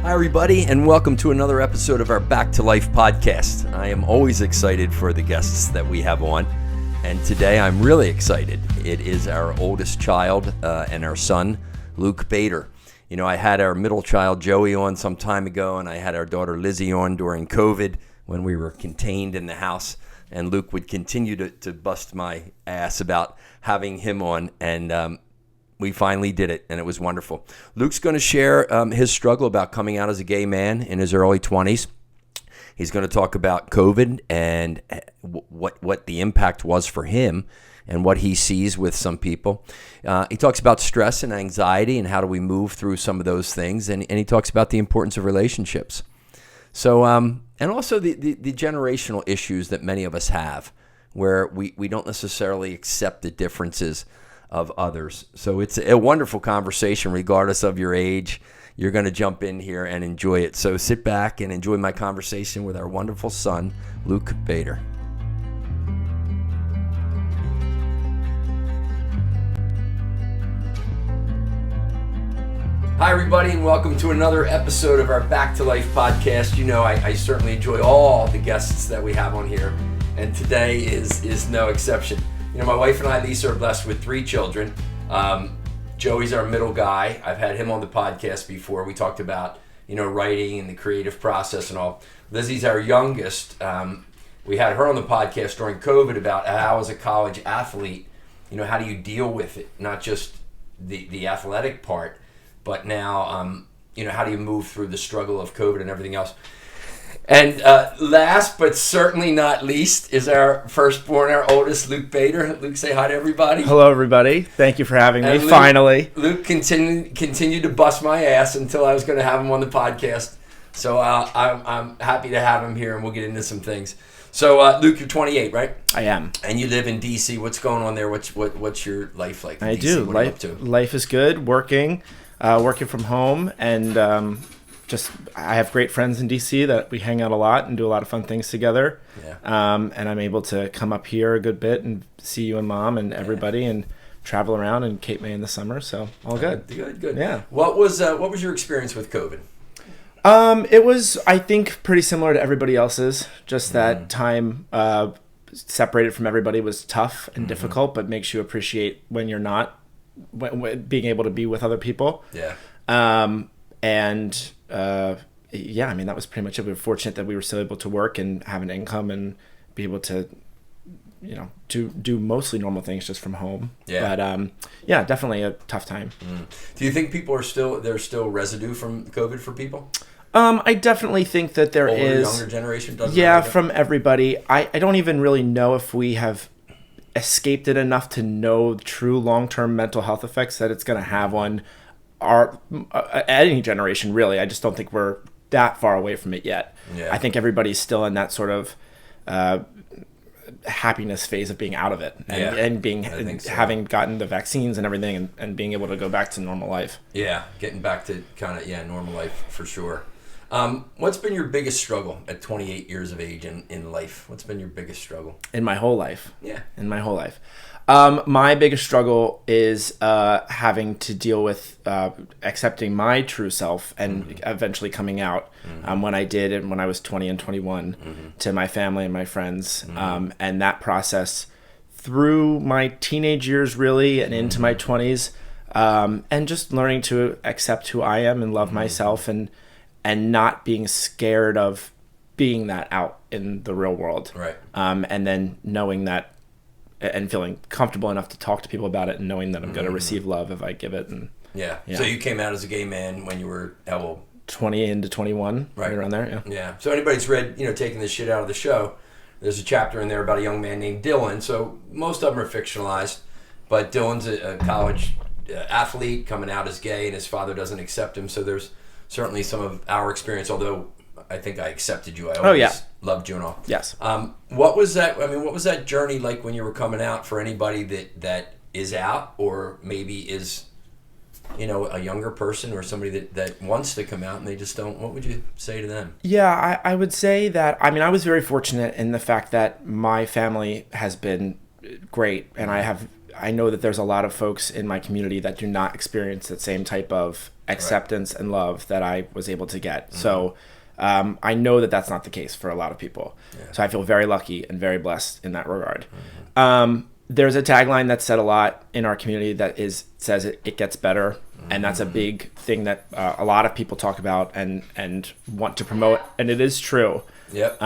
Hi, everybody, and welcome to another episode of our Back to Life podcast. I am always excited for the guests that we have on, and today I'm really excited. It is our oldest child and our son, Luke Bader. You know, I had our middle child, Joey, on some time ago, and I had our daughter, Lizzie, on during COVID when we were contained in the house, and Luke would continue to bust my ass about having him on, and we finally did it, and it was wonderful. Luke's going to share his struggle about coming out as a gay man in his early 20s. He's going to talk about COVID and what the impact was for him and what he sees with some people. He talks about stress and anxiety and how do we move through some of those things, and he talks about the importance of relationships. So, and also the generational issues that many of us have, where we don't necessarily accept the differences of others. So it's a wonderful conversation regardless of your age. You're going to jump in here and enjoy it. So sit back and enjoy my conversation with our wonderful son, Luke Bader. Hi, everybody, and welcome to another episode of our Back to Life podcast. You know, I certainly enjoy all the guests that we have on here, and today is no exception. You know, my wife and I, Lisa, are blessed with 3 children. Joey's our middle guy. I've had him on the podcast before. We talked about, you know, writing and the creative process and all. Lizzie's our youngest. We had her on the podcast during COVID about how, as a college athlete, you know, how do you deal with it? Not just the athletic part, but now, you know, how do you move through the struggle of COVID and everything else? And last but certainly not least is our firstborn, our oldest, Luke Bader. Luke, say hi to everybody. Hello, everybody. Thank you for having me, finally. Luke continued to bust my ass until I was going to have him on the podcast. So I'm happy to have him here, and we'll get into some things. So, Luke, you're 28, right? I am. And you live in D.C. What's going on there? What's your life like in I DC? do. What are you up to? Life is good, working from home, and I have great friends in DC that we hang out a lot and do a lot of fun things together. Yeah. And I'm able to come up here a good bit and see you and Mom and everybody and travel around and Cape May in the summer. So all good. Good. Yeah. What was your experience with COVID? It was, I think, pretty similar to everybody else's. Just that time separated from everybody was tough and difficult, but makes you appreciate when you're not being able to be with other people. Yeah. Yeah, I mean, that was pretty much it. We were fortunate that we were still able to work and have an income and be able to, you know, do mostly normal things just from home. Yeah. But, yeah, definitely a tough time. Do you think there's still residue from COVID for people? I definitely think that there is. Younger generation doesn't. Yeah, from everybody. I don't even really know if we have escaped it enough to know true long-term mental health effects that it's going to have on any generation, really. I just don't think we're that far away from it yet. Yeah. I think everybody's still in that sort of happiness phase of being out of it and having gotten the vaccines and everything and being able to go back to normal life. Yeah, getting back to kind of normal life for sure. What's been your biggest struggle at 28 years of age in life? What's been your biggest struggle? In my whole life. Yeah. In my whole life. My biggest struggle is having to deal with accepting my true self and eventually coming out when I did and when I was 20 and 21 to my family and my friends. And that process through my teenage years really and into my 20s and just learning to accept who I am and love myself and not being scared of being that out in the real world. Right. And then knowing that and feeling comfortable enough to talk to people about it and knowing that I'm going to receive love if I give it. And yeah. So you came out as a gay man when you were how old? 20 into 21, right around there. Yeah. Yeah. So anybody's read, Taking the Shit Out of the Show, there's a chapter in there about a young man named Dylan. So most of them are fictionalized, but Dylan's a college athlete coming out as gay and his father doesn't accept him. So there's certainly some of our experience, although I think I accepted you. I always loved you and all. Yes. What was that? I mean, what was that journey like when you were coming out for anybody that is out or maybe is, a younger person or somebody that wants to come out and they just don't? What would you say to them? Yeah, I would say that, I was very fortunate in the fact that my family has been great and I have I know that there's a lot of folks in my community that do not experience that same type of acceptance and love that I was able to get. So I know that that's not the case for a lot of people. Yeah. So I feel very lucky and very blessed in that regard. There's a tagline that's said a lot in our community that says it gets better. And that's a big thing that a lot of people talk about and want to promote. And it is true. Yep.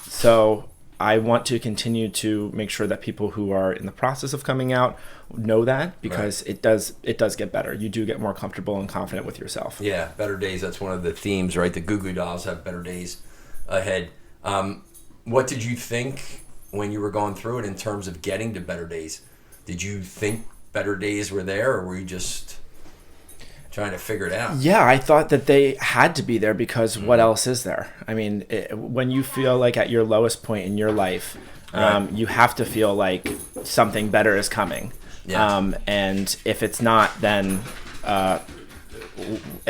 So I want to continue to make sure that people who are in the process of coming out know that, because it does get better. You do get more comfortable and confident with yourself. Yeah, better days. That's one of the themes, right? The Goo Goo Dolls have better days ahead. What did you think when you were going through it in terms of getting to better days? Did you think better days were there, or were you just trying to figure it out? Yeah, I thought that they had to be there, because what else is there? I mean, when you feel like at your lowest point in your life, you have to feel like something better is coming. Yeah. And if it's not, then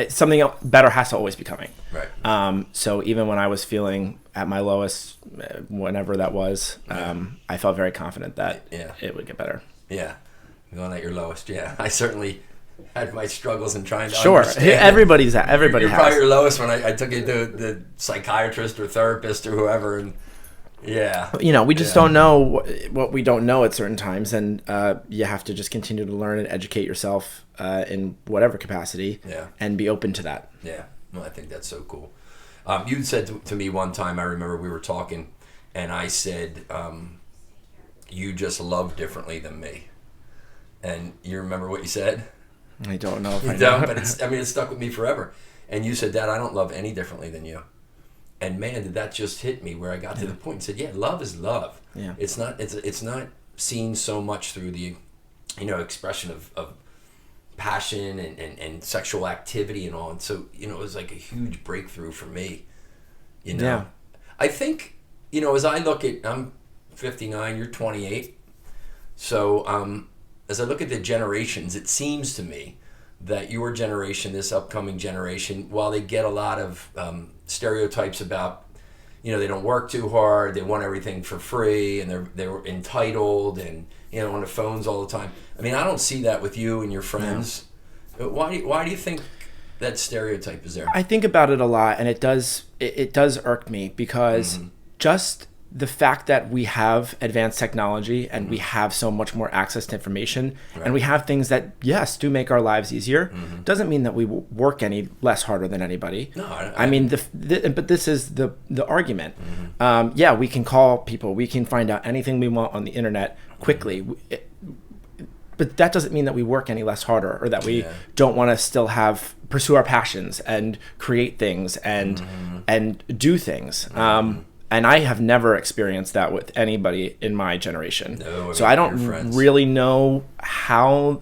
something better has to always be coming. Right. So even when I was feeling at my lowest, whenever that was, I felt very confident that it would get better. Yeah. Going at your lowest. Yeah. I certainly had my struggles in trying to understand. Everybody has. You're probably your lowest when I took you to the psychiatrist or therapist or whoever, and we just don't know what we don't know at certain times, and you have to just continue to learn and educate yourself in whatever capacity, and be open to that. Yeah, well, I think that's so cool. You said to me one time, I remember we were talking, and I said, you just love differently than me. And you remember what you said? I don't know if I don't, know. but it stuck with me forever. And you said, Dad, I don't love any differently than you. And man, did that just hit me, where I got to the point and said, yeah, love is love. Yeah. It's not seen so much through the, expression of passion and sexual activity and all. And so, it was like a huge breakthrough for me, Yeah. I think, as I look at, I'm 59, you're 28. So, as I look at the generations, it seems to me that your generation, this upcoming generation, while they get a lot of stereotypes about, they don't work too hard, they want everything for free, and they're entitled, and on the phones all the time. I mean, I don't see that with you and your friends. No. Why do you think that stereotype is there? I think about it a lot, and it does irk me, because just the fact that we have advanced technology and we have so much more access to information, and we have things that, yes, do make our lives easier, doesn't mean that we work any less harder than anybody. No, I mean, but this is the argument. We can call people, we can find out anything we want on the internet quickly. But that doesn't mean that we work any less harder, or that we don't want to still pursue our passions and create things and do things. And I have never experienced that with anybody in my generation. No, so I don't really know how,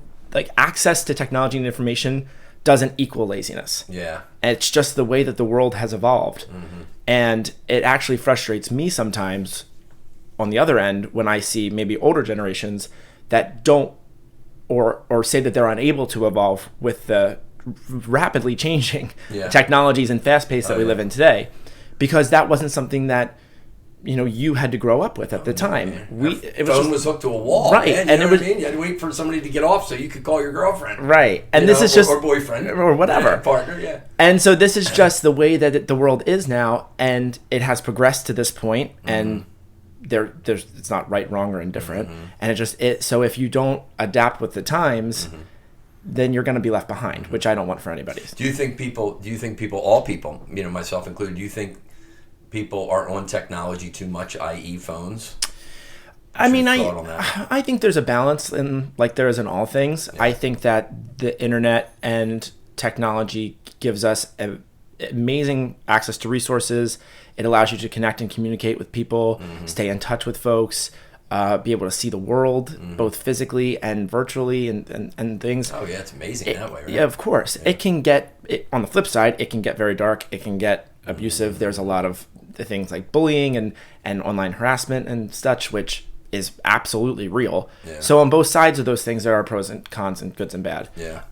access to technology and information doesn't equal laziness. Yeah. And it's just the way that the world has evolved. And it actually frustrates me sometimes on the other end when I see maybe older generations that don't, or say that they're unable to evolve with the rapidly changing technologies and fast pace that we live in today. Because that wasn't something that, you had to grow up with at the time. Phone was hooked to a wall, right? Man, and you had to wait for somebody to get off so you could call your girlfriend, right? And this is just or boyfriend or whatever, partner, And so this is just the way that the world is now, and it has progressed to this point, and there's it's not right, wrong, or indifferent, and so if you don't adapt with the times. Then you're going to be left behind, which I don't want for anybody. Do you think people, all people, myself included, do you think people are on technology too much, i.e. phones? I think there's a balance like there is in all things. Yeah. I think that the internet and technology gives us amazing access to resources. It allows you to connect and communicate with people, stay in touch with folks, be able to see the world both physically and virtually and things. Oh yeah, it's amazing that way, right? Yeah, of course. Yeah. It can get, on the flip side, it can get very dark. It can get abusive. There's a lot of the things like bullying and online harassment and such, which is absolutely real. Yeah. So on both sides of those things, there are pros and cons and goods and bad. Yeah.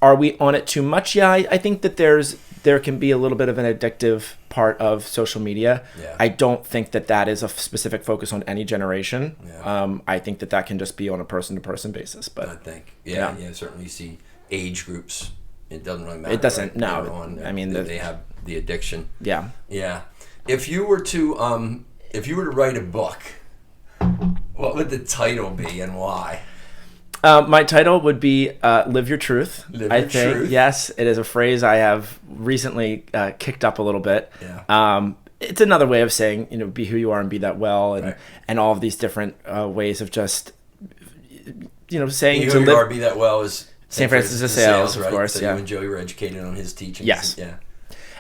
Are we on it too much? Yeah, I think that there's there can be a little bit of an addictive part of social media. Yeah. I don't think that is a specific focus on any generation. Yeah. I think that can just be on a person-to-person basis. But I think, yeah, certainly you see age groups. It doesn't really matter. It doesn't. Right? No, I mean they have the addiction. Yeah. Yeah. If you were to write a book, what would the title be and why? My title would be "Live Your Truth." Live Your Truth. Yes, it is a phrase I have recently kicked up a little bit. Yeah. It's another way of saying, be who you are and be that well, and Right. and all of these different ways of just saying Be to who you live. are, be that well is St. Francis of Sales, of right? course. So yeah. you and Joey were educated on his teachings. Yes. Yeah.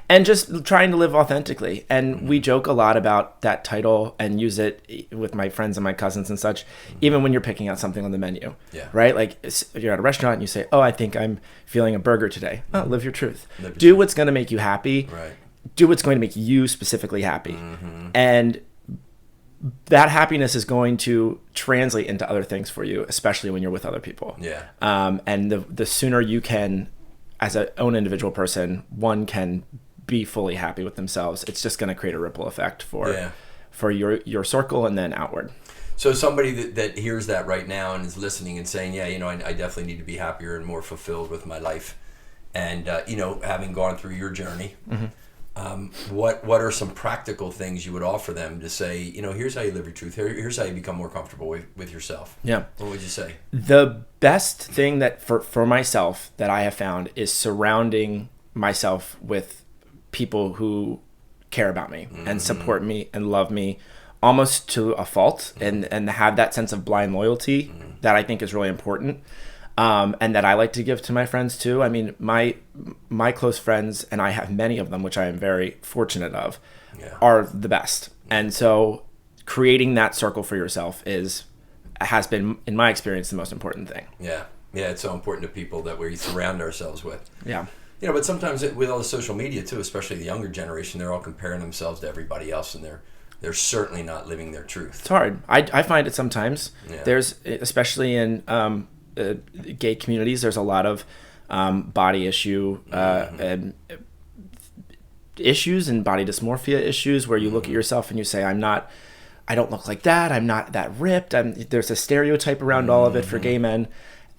And just trying to live authentically. And we joke a lot about that title and use it with my friends and my cousins and such, even when you're picking out something on the menu. Yeah. Right? Like you're at a restaurant and you say, I think I'm feeling a burger today. Oh, live your truth. Live your Do truth. what's going to make you happy. Right. Do what's going to make you specifically happy. And that happiness is going to translate into other things for you, especially when you're with other people. Yeah. And the sooner you can, as an own individual person, one can be fully happy with themselves, it's just going to create a ripple effect for your circle and then outward. So somebody that hears that right now and is listening and saying, yeah, I definitely need to be happier and more fulfilled with my life. And, having gone through your journey, what are some practical things you would offer them to say, here's how you live your truth. Here's how you become more comfortable with yourself. Yeah. What would you say? The best thing that for myself that I have found is surrounding myself with people who care about me and support me and love me almost to a fault and have that sense of blind loyalty that I think is really important. And that I like to give to my friends too. I mean, my close friends, and I have many of them, which I am very fortunate of, are the best. And so creating that circle for yourself has been, in my experience, the most important thing. Yeah. Yeah, it's so important to people that we surround ourselves with. Yeah. But sometimes with all the social media too, especially the younger generation, they're all comparing themselves to everybody else, and they're certainly not living their truth. It's hard. I find it sometimes. Yeah. There's, especially in gay communities, there's a lot of body issue and issues and body dysmorphia issues where you look at yourself and you say, I don't look like that. I'm not that ripped. There's a stereotype around all of it for gay men.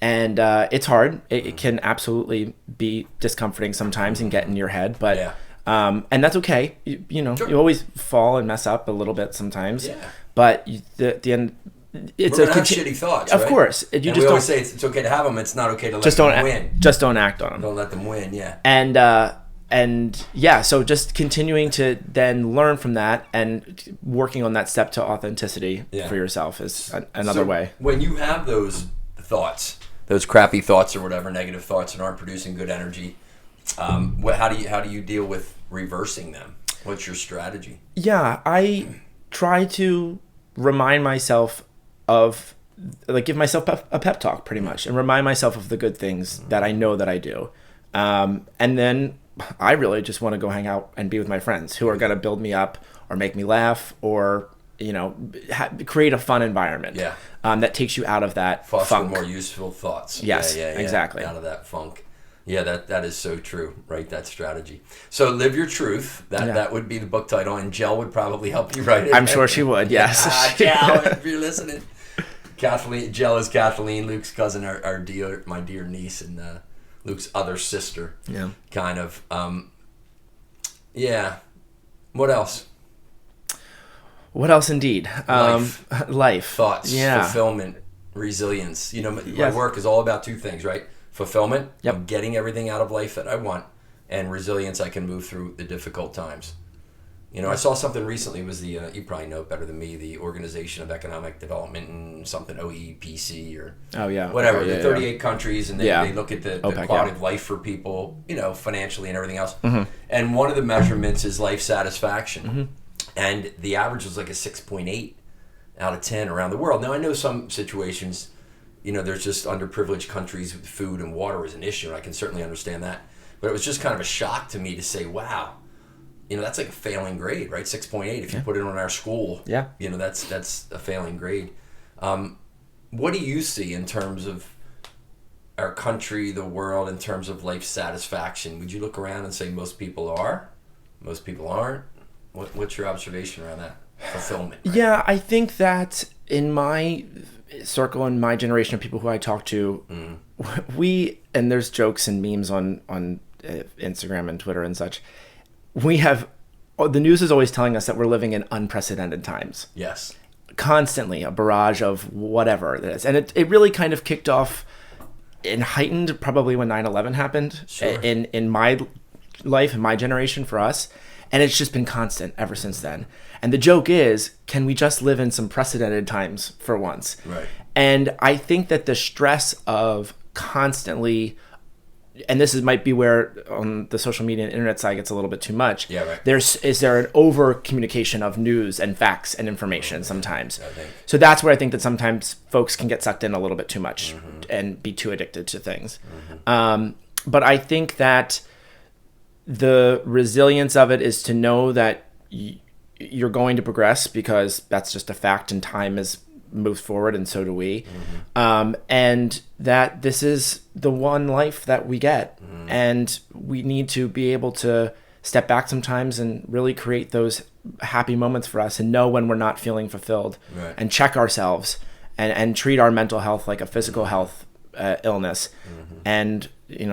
And it's hard. It can absolutely be discomforting sometimes and get in your head. But and that's okay. Sure. You always fall and mess up a little bit sometimes. Yeah. But the end, it's We're gonna have shitty thoughts, of right? course. And we always say it's okay to have them. It's not okay to let them win. Just don't act on them. Don't let them win. Yeah. And so just continuing to then learn from that and working on that step to authenticity for yourself is another way. When you have those thoughts, those crappy thoughts or whatever, negative thoughts, and aren't producing good energy, how do you deal with reversing them? What's your strategy? Yeah, I try to remind myself of, give myself a pep talk pretty much, and remind myself of the good things that I know that I do. And then I really just want to go hang out and be with my friends who are going to build me up or make me laugh or, create a fun environment that takes you out of that Foster funk. more useful thoughts. Yes, yeah, exactly. Out of that funk. Yeah, that is so true, right? That strategy. So live your truth. That would be the book title, and Jell would probably help you write it. I'm sure she would, yes. Jell, if you're listening. Jell is Kathleen, Luke's cousin, my dear niece, and Luke's other sister. Yeah. Kind of. What else? What else indeed? Life. Thoughts, yeah. fulfillment, resilience. My work is all about two things, right? Fulfillment, I'm getting everything out of life that I want, and resilience, I can move through the difficult times. I saw something recently, it was the, you probably know it better than me, the Organization of Economic Development and something, OEPC or whatever, the 38 countries, and they look at the quality of life for people, financially and everything else. Mm-hmm. And one of the measurements is life satisfaction. Mm-hmm. And the average was like a 6.8 out of 10 around the world. Now, I know some situations, there's just underprivileged countries with food and water is an issue, and I can certainly understand that. But it was just kind of a shock to me to say, wow, that's like a failing grade, right? 6.8 if you put it on our school. Yeah. That's a failing grade. What do you see in terms of our country, the world, in terms of life satisfaction? Would you look around and say most people are? Most people aren't? What's your observation around that? Fulfillment. Right? Yeah, I think that in my circle and my generation of people who I talk to, and there's jokes and memes on Instagram and Twitter and such, the news is always telling us that we're living in unprecedented times. Yes. Constantly a barrage of whatever it is. And it really kind of kicked off and heightened probably when 9/11 happened. Sure. In my life, in my generation, for us. And it's just been constant ever since then. And the joke is, can we just live in some precedented times for once? Right. And I think that the stress of constantly, and might be where on the social media and internet side gets a little bit too much. Yeah, right. Is there an over communication of news and facts and information sometimes? I think. So that's where I think that sometimes folks can get sucked in a little bit too much and be too addicted to things. But I think that the resilience of it is to know that you're going to progress, because that's just a fact, and time is moves forward, and so do we. And that this is the one life that we get, and we need to be able to step back sometimes and really create those happy moments for us, and know when we're not feeling fulfilled, right. and check ourselves, and treat our mental health like a physical health illness, and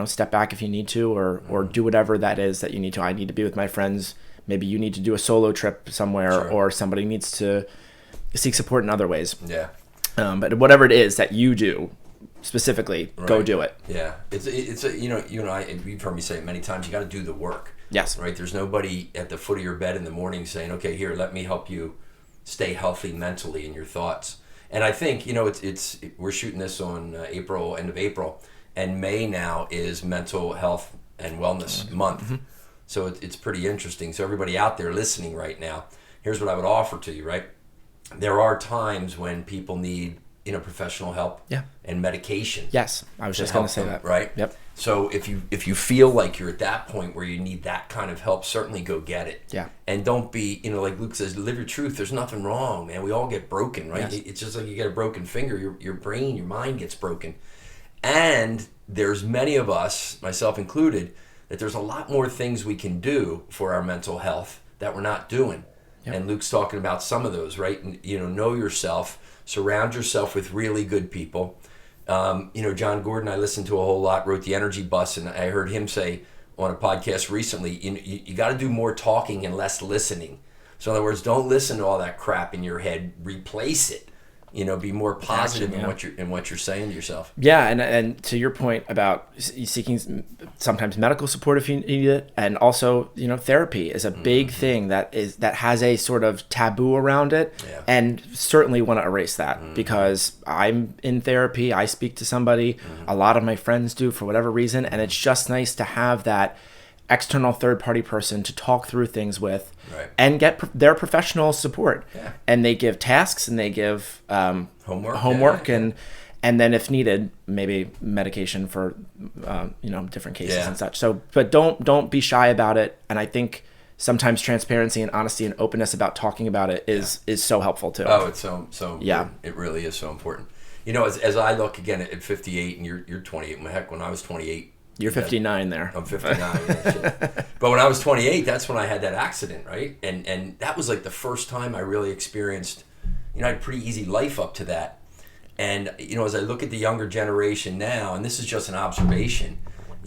step back if you need to, or do whatever that is that you need to. I need to be with my friends. Maybe you need to do a solo trip somewhere, Sure. or somebody needs to seek support in other ways. Yeah. But whatever it is that you do specifically, go Right. do it. Yeah. It's you and I, you've heard me say it many times, you got to do the work. Yes. Right. There's nobody at the foot of your bed in the morning saying, okay, here, let me help you stay healthy mentally in your thoughts. And I think, we're shooting this on end of April, and May now is Mental Health and Wellness Month. So it's pretty interesting. So everybody out there listening right now, here's what I would offer to you, right? There are times when people need, professional help and medication. Yes. I was just going to say that. Right? Yep. So if you feel like you're at that point where you need that kind of help, certainly go get it. Yeah. And don't be, like Luke says, live your truth. There's nothing wrong, man. We all get broken, right? Yes. It's just like you get a broken finger, your brain, your mind gets broken. And there's many of us, myself included, that there's a lot more things we can do for our mental health that we're not doing. Yep. And Luke's talking about some of those, right? And, know yourself, surround yourself with really good people. John Gordon, I listened to a whole lot, wrote The Energy Bus, and I heard him say on a podcast recently, you got to do more talking and less listening. So in other words, don't listen to all that crap in your head, replace it. Be more positive in what you're saying to yourself. Yeah, and to your point about seeking sometimes medical support if you need it, and also therapy is a big thing that has a sort of taboo around it, and certainly want to erase that, because I'm in therapy, I speak to somebody, a lot of my friends do for whatever reason, and it's just nice to have that external third-party person to talk through things with, right. and get their professional support. Yeah. And they give tasks, and they give homework, and then if needed, maybe medication for different cases and such. So, but don't be shy about it. And I think sometimes transparency and honesty and openness about talking about it is so helpful too. Oh, it's so important. It really is so important. As I look again at 58, and you're 28. Heck, when I was 28. You're 59 there. I'm 59. But when I was 28, that's when I had that accident, right? And that was like the first time I really experienced, I had a pretty easy life up to that. And, as I look at the younger generation now, and this is just an observation,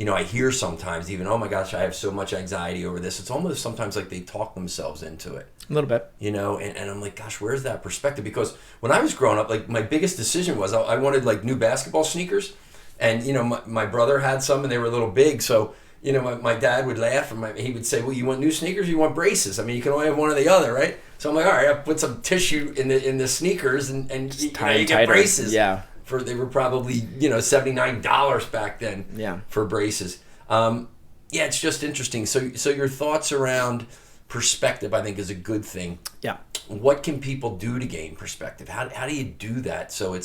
I hear sometimes even, oh my gosh, I have so much anxiety over this. It's almost sometimes like they talk themselves into it. A little bit. And I'm like, gosh, where's that perspective? Because when I was growing up, like my biggest decision was I wanted like new basketball sneakers. And, my brother had some, and they were a little big. So, my dad would laugh, and he would say, well, you want new sneakers or you want braces? I mean, you can only have one or the other, right? So I'm like, all right, I'll put some tissue in the sneakers, and you get braces. Yeah. They were probably, $79 back then. Yeah. For braces. It's just interesting. So your thoughts around perspective, I think, is a good thing. Yeah. What can people do to gain perspective? How do you do that? So I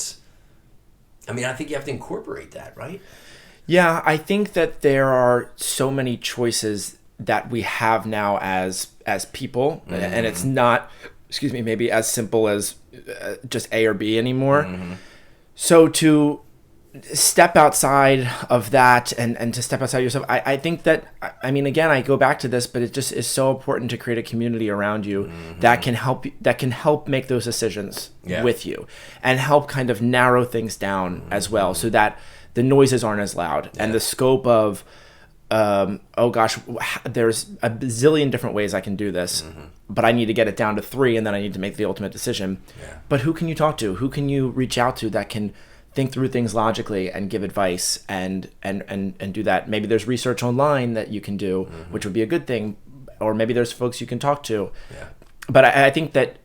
think you have to incorporate that, right? Yeah, I think that there are so many choices that we have now as people, and it's not, maybe as simple as just A or B anymore. So to step outside of that and to step outside yourself. I think that, I mean, again, I go back to this, but it just is so important to create a community around you that can help make those decisions with you and help kind of narrow things down as well, so that the noises aren't as loud and the scope of, oh gosh, there's a bazillion different ways I can do this, but I need to get it down to 3 and then I need to make the ultimate decision. But who can you talk to? Who can you reach out to that can think through things logically and give advice and do that? Maybe there's research online that you can do, which would be a good thing, or maybe there's folks you can talk to. But I think that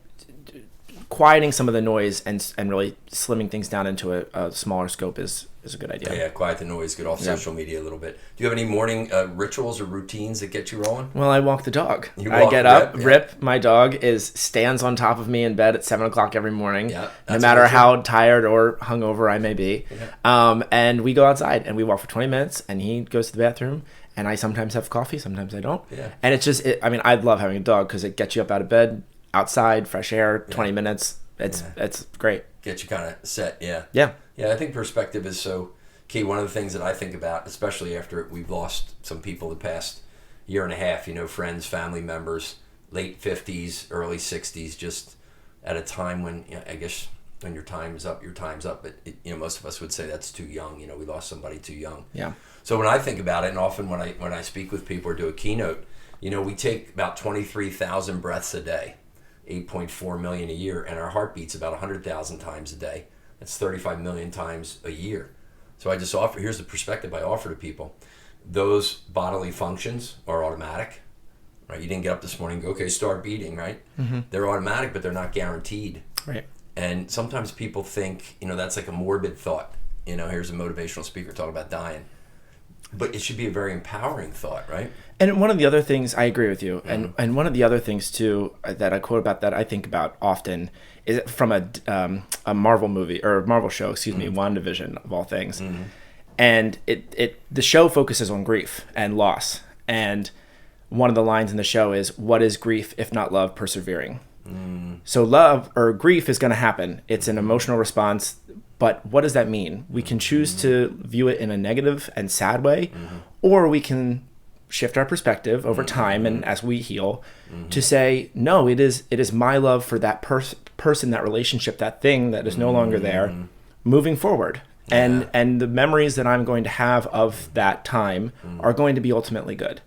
quieting some of the noise and really slimming things down into a smaller scope is a good idea. Yeah, quiet the noise, get off social media a little bit. Do you have any morning rituals or routines that get you rolling? Well, I walk the dog. I get up, Rip, my dog, stands on top of me in bed at 7 o'clock every morning, no matter how tired or hungover I may be. And we go outside and we walk for 20 minutes and he goes to the bathroom and I sometimes have coffee, sometimes I don't. And it's just, I mean, I love having a dog because it gets you up out of bed, outside, fresh air, 20 minutes. It's great. Get you kind of set, Yeah, I think perspective is so key. One of the things that I think about, especially after we've lost some people the past year and a half, friends, family members, late 50s, early 60s, just at a time when, I guess when your time's up, your time's up. But, most of us would say that's too young. We lost somebody too young. Yeah. So when I think about it, and often when I speak with people or do a keynote, we take about 23,000 breaths a day, 8.4 million a year, and our heart beats about 100,000 times a day. That's 35 million times a year. So I just here's the perspective I offer to people. Those bodily functions are automatic, right? You didn't get up this morning and go, okay, start beating, right? They're automatic, but they're not guaranteed. Right. And sometimes people think, that's like a morbid thought. Here's a motivational speaker talking about dying. But it should be a very empowering thought, right? And one of the other things, I agree with you, and one of the other things too that I quote about that I think about often is from a Marvel movie, or Marvel show, WandaVision of all things. And the show focuses on grief and loss. And one of the lines in the show is, "What is grief if not love persevering?" So love or grief is going to happen. It's an emotional response. But what does that mean? We can choose to view it in a negative and sad way, or we can shift our perspective over time and as we heal to say, no, it is my love for that person, that relationship, that thing that is no longer there, moving forward. And the memories that I'm going to have of that time are going to be ultimately good.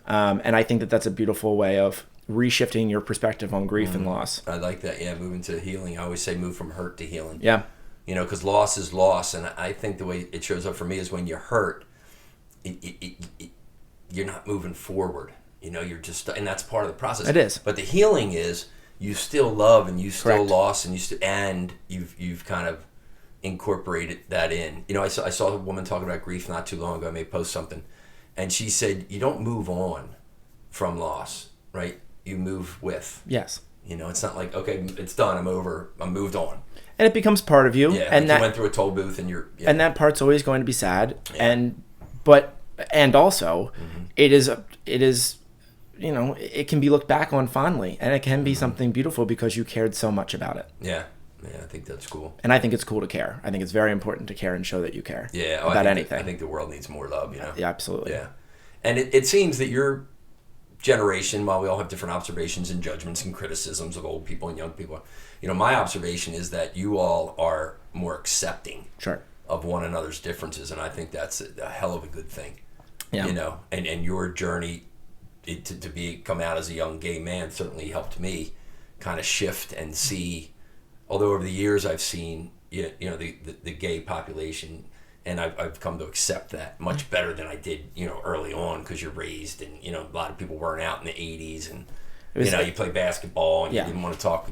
And I think that that's a beautiful way of reshifting your perspective on grief and loss. I like that. Yeah, moving to healing. I always say move from hurt to healing. Yeah. Because loss is loss, and I think the way it shows up for me is when you're hurt, you're not moving forward. You're just, and that's part of the process. It is. But the healing is you still love and you still Correct. lost and you've kind of incorporated that in. I saw a woman talking about grief not too long ago. I may post something, and she said you don't move on from loss, right? You move with. Yes. It's not like, okay, it's done, I'm over, I'm moved on. And it becomes part of you. Yeah, and you went through a toll booth and you're... Yeah. And that part's always going to be sad. And also, it is, it can be looked back on fondly. And it can be something beautiful because you cared so much about it. Yeah, I think that's cool. And I think it's cool to care. I think it's very important to care and show that you care about anything. I think the world needs more love, Yeah, absolutely. Yeah. And it seems that your generation, while we all have different observations and judgments and criticisms of old people and young people, my observation is that you all are more accepting of one another's differences, and I think that's a hell of a good thing. Yeah. And your journey to come out as a young gay man certainly helped me kind of shift and see, although over the years I've seen the gay population, and I've come to accept that much better than I did early on, because you're raised and a lot of people weren't out in the 80s, and you play basketball and you didn't want to talk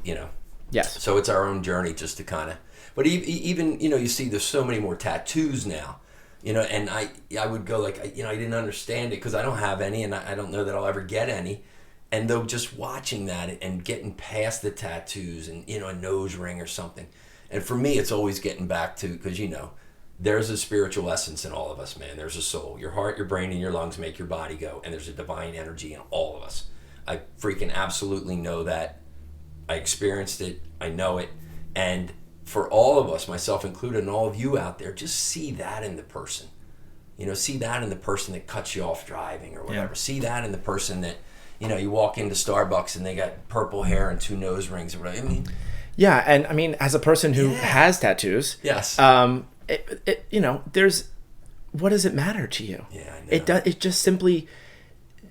Yes. So it's our own journey just to kind of, but even you see there's so many more tattoos now, and I would go like, I didn't understand it because I don't have any, and I don't know that I'll ever get any. And though just watching that and getting past the tattoos and a nose ring or something, and for me it's always getting back to, because there's a spiritual essence in all of us, man. There's a soul. Your heart, your brain, and your lungs make your body go, and there's a divine energy in all of us. I freaking absolutely know that. I experienced it. I know it. And for all of us, myself included, and all of you out there, just see that in the person. See that in the person that cuts you off driving or whatever. Yeah. See that in the person that, you walk into Starbucks and they got purple hair and 2 nose rings or whatever. Yeah, and I mean, as a person who has tattoos, yes, there's, what does it matter to you? Yeah, I know.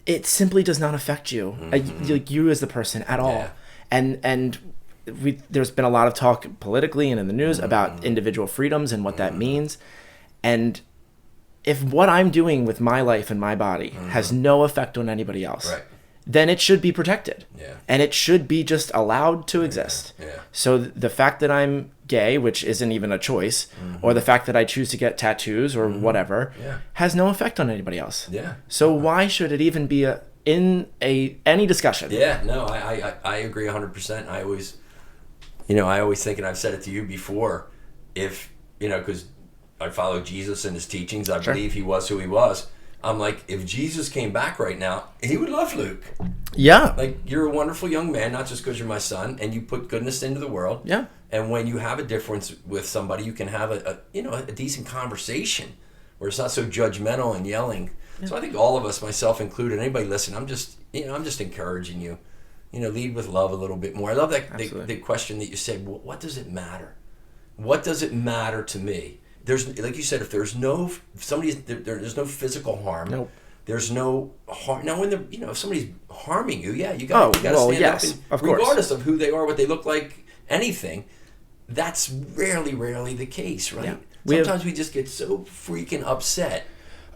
It simply does not affect you, you as the person at all. Yeah. And there's been a lot of talk politically and in the news about individual freedoms and what that means. And if what I'm doing with my life and my body has no effect on anybody else, right, then it should be protected. Yeah. And it should be just allowed to exist. Yeah. So the fact that I'm gay, which isn't even a choice, or the fact that I choose to get tattoos or whatever, has no effect on anybody else. Yeah. So why should it even be any discussion? Yeah, no, I agree 100%. I always think, and I've said it to you before, if, because I follow Jesus and his teachings, I believe he was who he was. I'm like, if Jesus came back right now, he would love Luke. Yeah. Like, you're a wonderful young man, not just because you're my son, and you put goodness into the world. Yeah. And when you have a difference with somebody, you can have a decent conversation where it's not so judgmental and yelling. Yeah. So I think all of us, myself included, anybody listening, I'm just encouraging you. Lead with love a little bit more. I love that the question that you said. Well, what does it matter? What does it matter to me? There's, like you said, if there's no there's no physical harm. Nope. There's no harm. Now, when if somebody's harming you, you got to stand up. And, of course. Regardless of who they are, what they look like, anything. That's rarely the case, right? Yeah. Sometimes we just get so freaking upset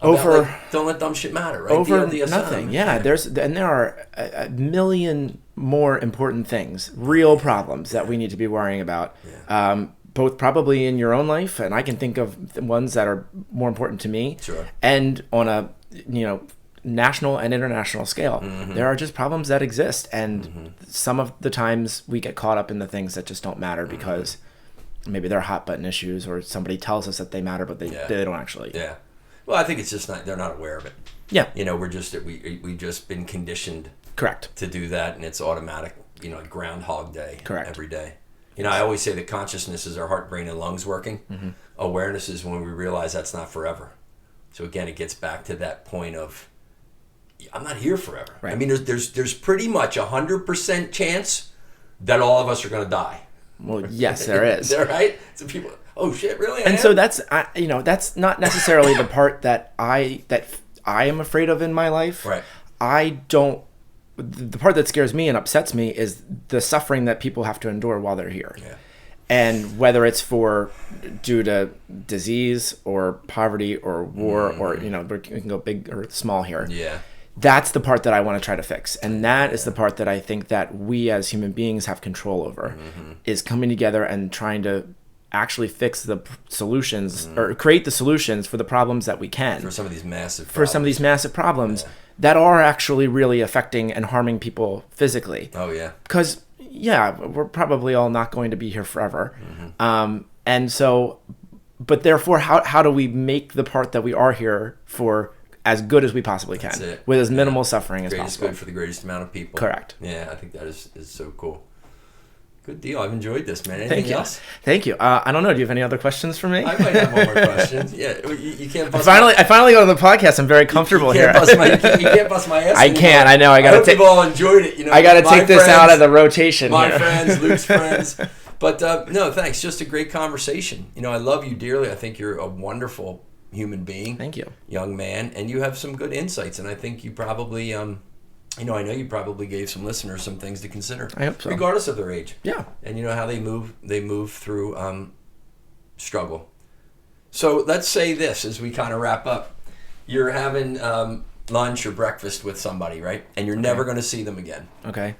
over don't let dumb shit matter, right? Over DLDSM. nothing. Yeah, there are a million more important things, real problems that we need to be worrying about. Yeah. Both probably in your own life, and I can think of ones that are more important to me. Sure. And on a national and international scale, there are just problems that exist, and some of the times we get caught up in the things that just don't matter because maybe they're hot button issues, or somebody tells us that they matter, but they don't actually. Yeah. Well, I think it's just they're not aware of it. Yeah. We've just been conditioned. Correct. To do that, and it's automatic. Groundhog Day. Correct. Every day. I always say that consciousness is our heart, brain, and lungs working. Awareness is when we realize that's not forever. So again, it gets back to that point of, I'm not here forever. Right. I mean, there's pretty much 100% chance that all of us are going to die. Well, yes, there is. Is that right? So people, oh shit, really? And so that's not necessarily the part that I am afraid of in my life. Right. The part that scares me and upsets me is the suffering that people have to endure while they're here. Yeah. And whether it's due to disease or poverty or war or, we can go big or small here. Yeah. That's the part that I want to try to fix. And that is the part that I think that we as human beings have control over, is coming together and trying to actually fix the solutions or create the solutions for the problems that we can. For some of these massive problems that are actually really affecting and harming people physically. Oh, yeah. Because, we're probably all not going to be here forever. And so, but therefore, how do we make the part that we are here for as good as we possibly can, with as minimal suffering as possible? Good for the greatest amount of people. Correct. Yeah, I think that is so cool. Good deal. I've enjoyed this, man. Anything else? Thank you. I don't know. Do you have any other questions for me? I might have one more question. Yeah, you can't bust I finally got on the podcast. I'm very comfortable here. You can't bust my ass. I can't. I know. I hope you've all enjoyed it. I got to take this out of the rotation. My friends, Luke's friends. But no, thanks. Just a great conversation. I love you dearly. I think you're a wonderful human being. Thank you. Young man. And you have some good insights. And I think you probably... I know you probably gave some listeners some things to consider. I hope so. Regardless of their age. Yeah. And how they move through struggle. So let's say this as we kind of wrap up. You're having lunch or breakfast with somebody, right? And you're never going to see them again. Okay.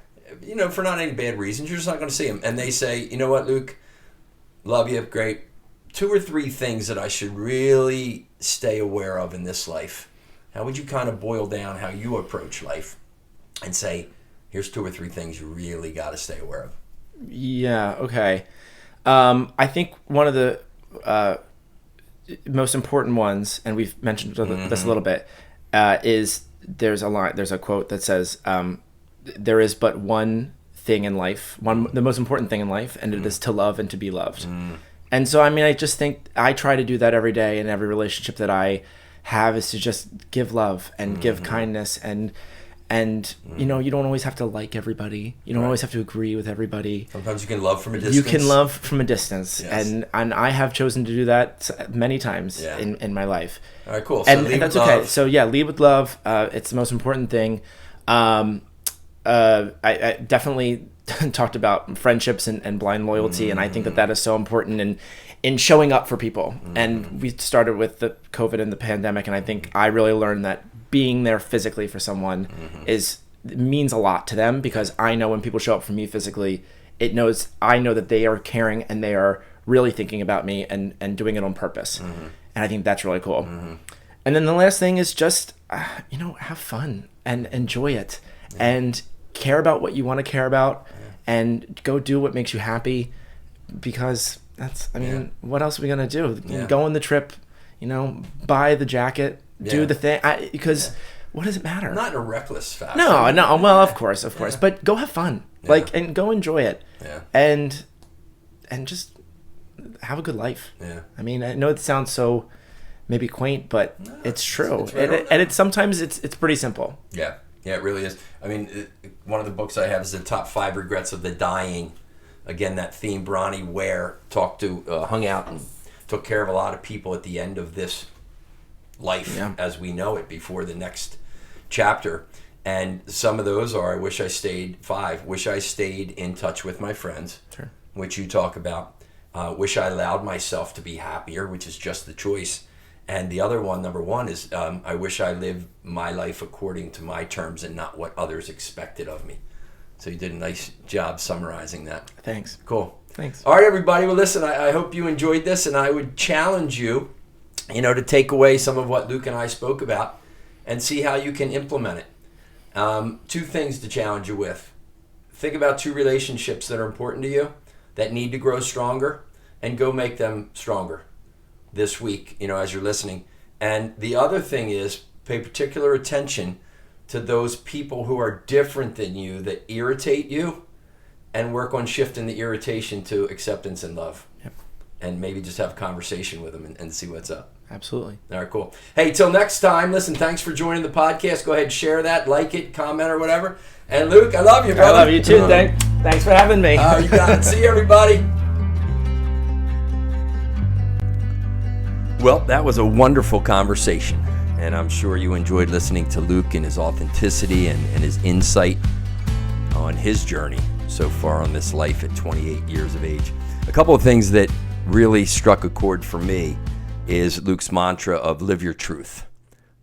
For not any bad reasons. You're just not going to see them. And they say, you know what, Luke? Love you. Great. 2 or 3 things that I should really stay aware of in this life. How would you kind of boil down how you approach life? And say, here's 2 or 3 things you really got to stay aware of. Yeah, okay. I think one of the most important ones, and we've mentioned this a little bit, is there's a quote that says, there is but one thing in life, the most important thing in life, and it is to love and to be loved. And so, I mean, I just think I try to do that every day in every relationship that I have, is to just give love and give kindness, and you know, you don't always have to like everybody. You don't always have to agree with everybody. Sometimes you can love from a distance. You can love from a distance, Yes. and I have chosen to do that many times in my life. All right, cool. So And lead that's with okay. love. So yeah, lead with love. It's the most important thing. I definitely talked about friendships and blind loyalty, and I think that is so important in showing up for people. And we started with the COVID and the pandemic, and I think I really learned that being there physically for someone means a lot to them, because I know when people show up for me physically, I know that they are caring and they are really thinking about me and doing it on purpose. And I think that's really cool. And then the last thing is just, you know, have fun and enjoy it, and care about what you want to care about, and go do what makes you happy, because that's, I mean, what else are we going to do? Go on the trip, you know, buy the jacket, do the thing, because what does it matter? Not in a reckless fashion. No, well, of course, but go have fun, and go enjoy it, and just have a good life. I mean, I know it sounds so maybe quaint, but it's true. It's right and it's sometimes it's pretty simple. Yeah, it really is. I mean, one of the books I have is the top 5 regrets of the dying. Again, that theme, Bronnie Ware hung out and took care of a lot of people at the end of this life as we know it, before the next chapter. And some of those are, I wish I stayed in touch with my friends, which you talk about. Wish I allowed myself to be happier, which is just the choice. And the other one, number 1, is I wish I lived my life according to my terms and not what others expected of me. So you did a nice job summarizing that. Thanks. Cool. Thanks. All right, everybody. Well, listen, I hope you enjoyed this, and I would challenge you, to take away some of what Luke and I spoke about and see how you can implement it. 2 things to challenge you with. Think about 2 relationships that are important to you, that need to grow stronger, and go make them stronger this week, as you're listening. And the other thing is, pay particular attention to those people who are different than you that irritate you, and work on shifting the irritation to acceptance and love. And maybe just have a conversation with them and see what's up. Absolutely. All right, cool. Hey, till next time, listen, thanks for joining the podcast. Go ahead, share that, like it, comment or whatever. And Luke, I love you, brother. I love you too. Thanks for having me. You got it. See you, everybody. Well, that was a wonderful conversation, and I'm sure you enjoyed listening to Luke and his authenticity and his insight on his journey so far on this life at 28 years of age. A couple of things that really struck a chord for me is Luke's mantra of live your truth.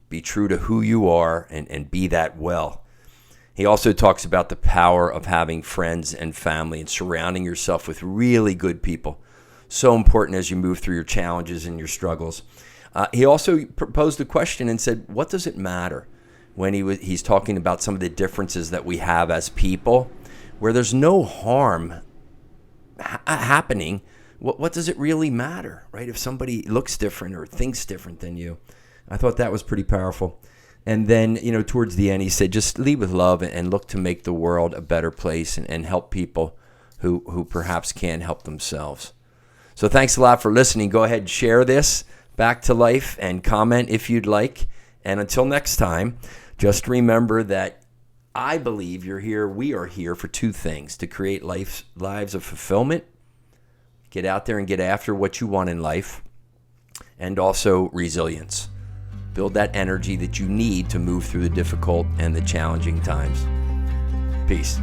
Be true to who you are and be that well. He also talks about the power of having friends and family and surrounding yourself with really good people. So important as you move through your challenges and your struggles. He also proposed a question and said, what does it matter? When he's talking about some of the differences that we have as people, where there's no harm happening, what does it really matter, right? If somebody looks different or thinks different than you. I thought that was pretty powerful. And then, towards the end, he said, just lead with love and look to make the world a better place and help people who perhaps can't help themselves. So thanks a lot for listening. Go ahead and share this back to life and comment if you'd like. And until next time, just remember that I believe we are here for 2 things: to create lives of fulfillment, get out there and get after what you want in life, and also resilience. Build that energy that you need to move through the difficult and the challenging times. Peace.